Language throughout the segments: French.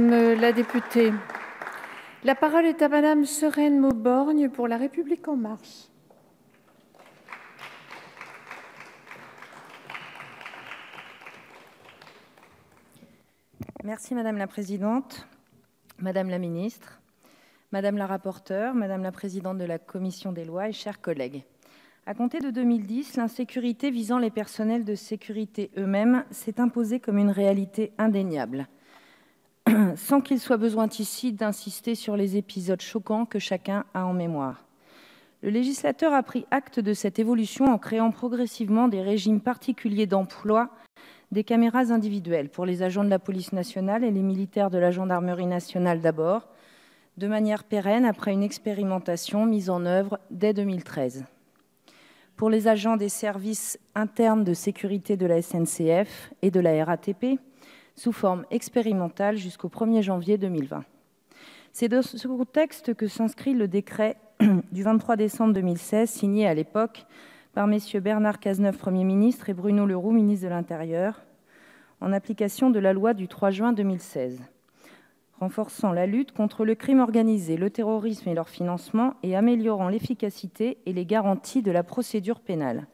la députée. La parole est à Madame Sereine Mauborgne pour La République En Marche. Merci Madame la Présidente, Madame la Ministre, Madame la Rapporteure, Madame la Présidente de la Commission des Lois et chers collègues. À compter de 2010, l'insécurité visant les personnels de sécurité eux-mêmes s'est imposée comme une réalité indéniable, sans qu'il soit besoin ici d'insister sur les épisodes choquants que chacun a en mémoire. Le législateur a pris acte de cette évolution en créant progressivement des régimes particuliers d'emploi des caméras individuelles pour les agents de la police nationale et les militaires de la gendarmerie nationale d'abord, de manière pérenne après une expérimentation mise en œuvre dès 2013. Pour les agents des services internes de sécurité de la SNCF et de la RATP, sous forme expérimentale jusqu'au 1er janvier 2020. C'est dans ce contexte que s'inscrit le décret du 23 décembre 2016, signé à l'époque par messieurs Bernard Cazeneuve, Premier ministre, et Bruno Le Roux, ministre de l'Intérieur, en application de la loi du 3 juin 2016, renforçant la lutte contre le crime organisé, le terrorisme et leur financement, et améliorant l'efficacité et les garanties de la procédure pénale.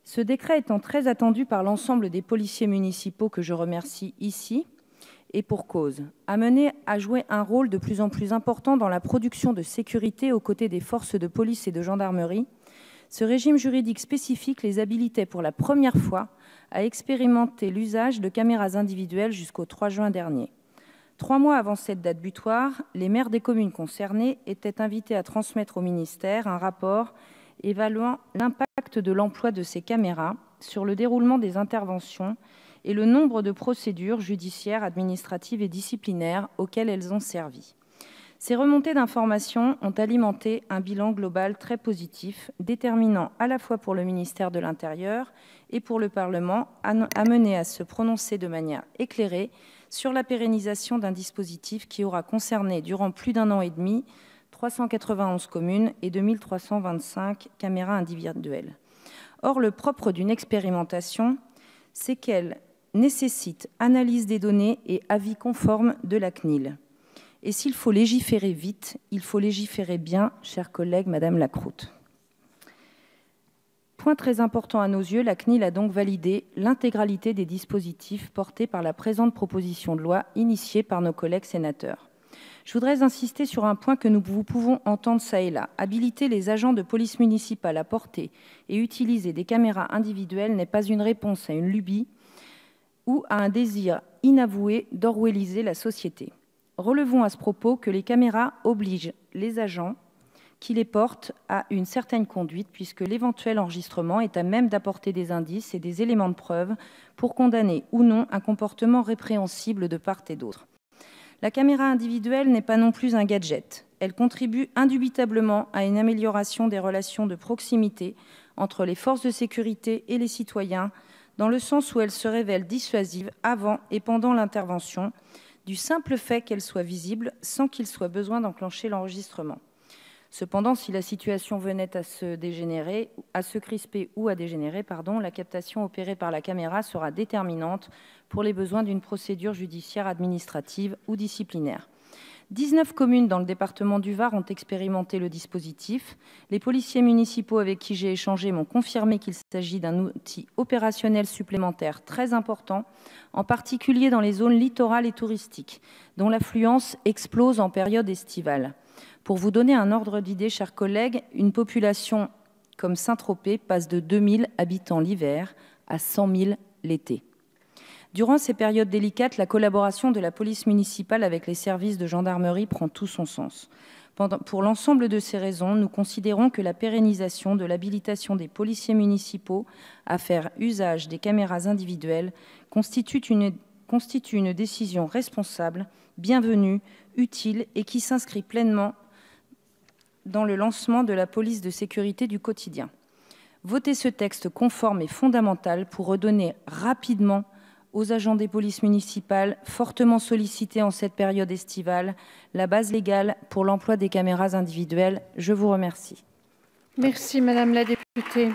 Ce décret étant très attendu par l'ensemble des policiers municipaux que je remercie ici, et pour cause, amenés à jouer un rôle de plus en plus important dans la production de sécurité aux côtés des forces de police et de gendarmerie, ce régime juridique spécifique les habilitait pour la première fois à expérimenter l'usage de caméras individuelles jusqu'au 3 juin dernier. 3 mois avant cette date butoir, les maires des communes concernées étaient invités à transmettre au ministère un rapport évaluant l'impact de l'emploi de ces caméras sur le déroulement des interventions et le nombre de procédures judiciaires, administratives et disciplinaires auxquelles elles ont servi. Ces remontées d'informations ont alimenté un bilan global très positif, déterminant à la fois pour le ministère de l'Intérieur et pour le Parlement, amené à se prononcer de manière éclairée sur la pérennisation d'un dispositif qui aura concerné durant plus d'1 an et demi 391 communes et 2325 caméras individuelles. Or, le propre d'une expérimentation, c'est qu'elle nécessite analyse des données et avis conforme de la CNIL. Et s'il faut légiférer vite, il faut légiférer bien, chers collègues, Madame Lacroute. Point très important à nos yeux, la CNIL a donc validé l'intégralité des dispositifs portés par la présente proposition de loi initiée par nos collègues sénateurs. Je voudrais insister sur un point que nous pouvons entendre ça et là. Habiliter les agents de police municipale à porter et utiliser des caméras individuelles n'est pas une réponse à une lubie ou à un désir inavoué d'orwelliser la société. Relevons à ce propos que les caméras obligent les agents qui les portent à une certaine conduite, puisque l'éventuel enregistrement est à même d'apporter des indices et des éléments de preuve pour condamner ou non un comportement répréhensible de part et d'autre. La caméra individuelle n'est pas non plus un gadget. Elle contribue indubitablement à une amélioration des relations de proximité entre les forces de sécurité et les citoyens, dans le sens où elle se révèle dissuasive avant et pendant l'intervention, du simple fait qu'elle soit visible sans qu'il soit besoin d'enclencher l'enregistrement. Cependant, si la situation venait à se crisper ou à dégénérer, la captation opérée par la caméra sera déterminante pour les besoins d'une procédure judiciaire, administrative ou disciplinaire. 19 communes dans le département du Var ont expérimenté le dispositif. Les policiers municipaux avec qui j'ai échangé m'ont confirmé qu'il s'agit d'un outil opérationnel supplémentaire très important, en particulier dans les zones littorales et touristiques, dont l'affluence explose en période estivale. Pour vous donner un ordre d'idée, chers collègues, une population comme Saint-Tropez passe de 2000 habitants l'hiver à 100 000 l'été. Durant ces périodes délicates, la collaboration de la police municipale avec les services de gendarmerie prend tout son sens. Pour l'ensemble de ces raisons, nous considérons que la pérennisation de l'habilitation des policiers municipaux à faire usage des caméras individuelles constitue une décision responsable, bienvenue, utile et qui s'inscrit pleinement dans le lancement de la police de sécurité du quotidien. Voter ce texte conforme est fondamental pour redonner rapidement aux agents des polices municipales, fortement sollicités en cette période estivale, la base légale pour l'emploi des caméras individuelles. Je vous remercie. Merci, Madame la députée.